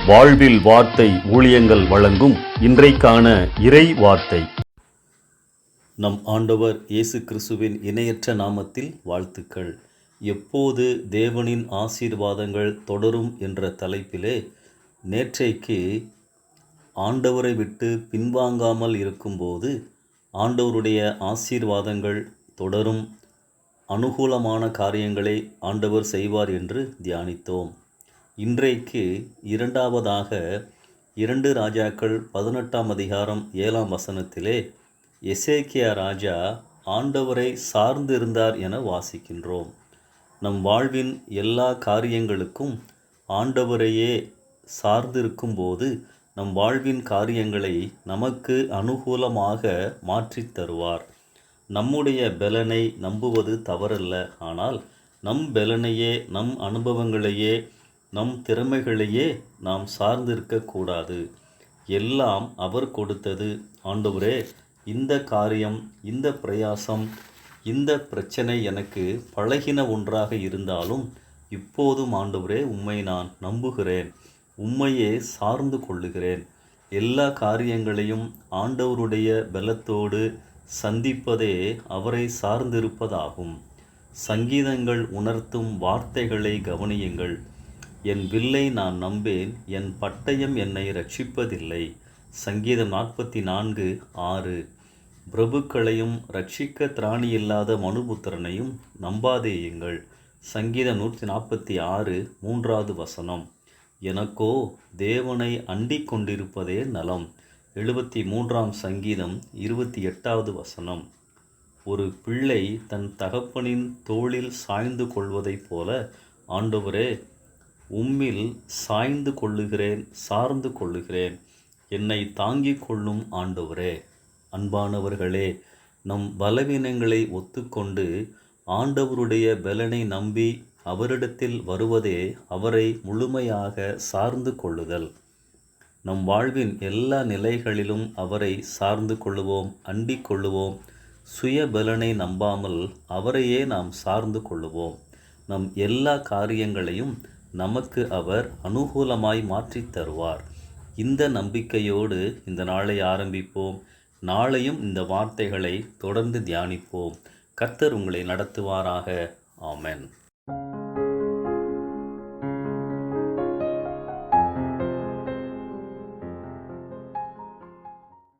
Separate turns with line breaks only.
வாழ்வில் வார்த்தை ஊழியங்கள் வழங்கும் இன்றைக்கான இறை வார்த்தை. நம் ஆண்டவர் இயேசு கிறிஸ்துவின் இணையற்ற நாமத்தில் வாழ்த்துக்கள். எப்போது தேவனின் ஆசீர்வாதங்கள் தொடரும் என்ற தலைப்பிலே நேற்றைக்கு ஆண்டவரை விட்டு பின்வாங்காமல் இருக்கும்போது ஆண்டவருடைய ஆசீர்வாதங்கள் தொடரும், அனுகூலமான காரியங்களை ஆண்டவர் செய்வார் என்று தியானித்தோம். இன்றைக்கு இரண்டாவதாக 2 ராஜாக்கள் 18ஆம் அதிகாரம் 7ஆம் வசனத்திலே எசேக்கியா ராஜா ஆண்டவரை சார்ந்து இருந்தார் என வாசிக்கின்றோம். நம் வாழ்வின் எல்லா காரியங்களுக்கும் ஆண்டவரையே சார்ந்திருக்கும் போது நம் வாழ்வின் காரியங்களை நமக்கு அனுகூலமாக மாற்றித் தருவார். நம்முடைய பலனை நம்புவது தவறல்ல, ஆனால் நம் பலனையே, நம் அனுபவங்களையே, நம் திறமைகளையே நாம் சார்ந்திருக்கக்கூடாது. எல்லாம் அவர் கொடுத்தது. ஆண்டவரே, இந்த காரியம், இந்த பிரயாசம், இந்த பிரச்சனை எனக்கு பழகின ஒன்றாக இருந்தாலும் இப்போதும் ஆண்டவரே உம்மை நான் நம்புகிறேன், உம்மையே சார்ந்து கொள்ளுகிறேன். எல்லா காரியங்களையும் ஆண்டவருடைய பலத்தோடு சந்திப்பதே அவரை சார்ந்திருப்பதாகும். சங்கீதங்கள் உணர்த்தும் வார்த்தைகளை கவனியுங்கள். என் வில்லை நான் நம்பேன், என் பட்டயம் என்னை ரட்சிப்பதில்லை. சங்கீதம் 44:6. பிரபுக்களையும் ரட்சிக்க திராணியில்லாத மனுபுத்திரனையும் நம்பாதேயுங்கள். சங்கீதம் 146 3வது வசனம். எனக்கோ தேவனை அண்டிக் கொண்டிருப்பதே நலம். 73ஆம் சங்கீதம் 28வது வசனம். ஒரு பிள்ளை தன் தகப்பனின் தோளில் சாய்ந்து கொள்வதைப் போல ஆண்டவரே உம்மில் சாய்ந்து கொள்ளுகிறேன், சார்ந்து கொள்ளுகிறேன். என்னை தாங்கிக் கொள்ளும் ஆண்டவரே. அன்பானவர்களே, நம் பலவீனங்களை ஒத்துக்கொண்டு ஆண்டவருடைய பலனை நம்பி அவரிடத்தில் வருவதே அவரை முழுமையாக சார்ந்து கொள்ளுதல். நம் வாழ்வின் எல்லா நிலைகளிலும் அவரை சார்ந்து கொள்ளுவோம், அண்டிக் கொள்ளுவோம். சுய பலனை நம்பாமல் அவரையே நாம் சார்ந்து கொள்ளுவோம். நம் எல்லா காரியங்களையும் நமக்கு அவர் அனுகூலமாய் மாற்றித் தருவார். இந்த நம்பிக்கையோடு இந்த நாளை ஆரம்பிப்போம். நாளையும் இந்த வார்த்தைகளை தொடர்ந்து தியானிப்போம். கர்த்தர் உங்களை நடத்துவாராக. ஆமென்.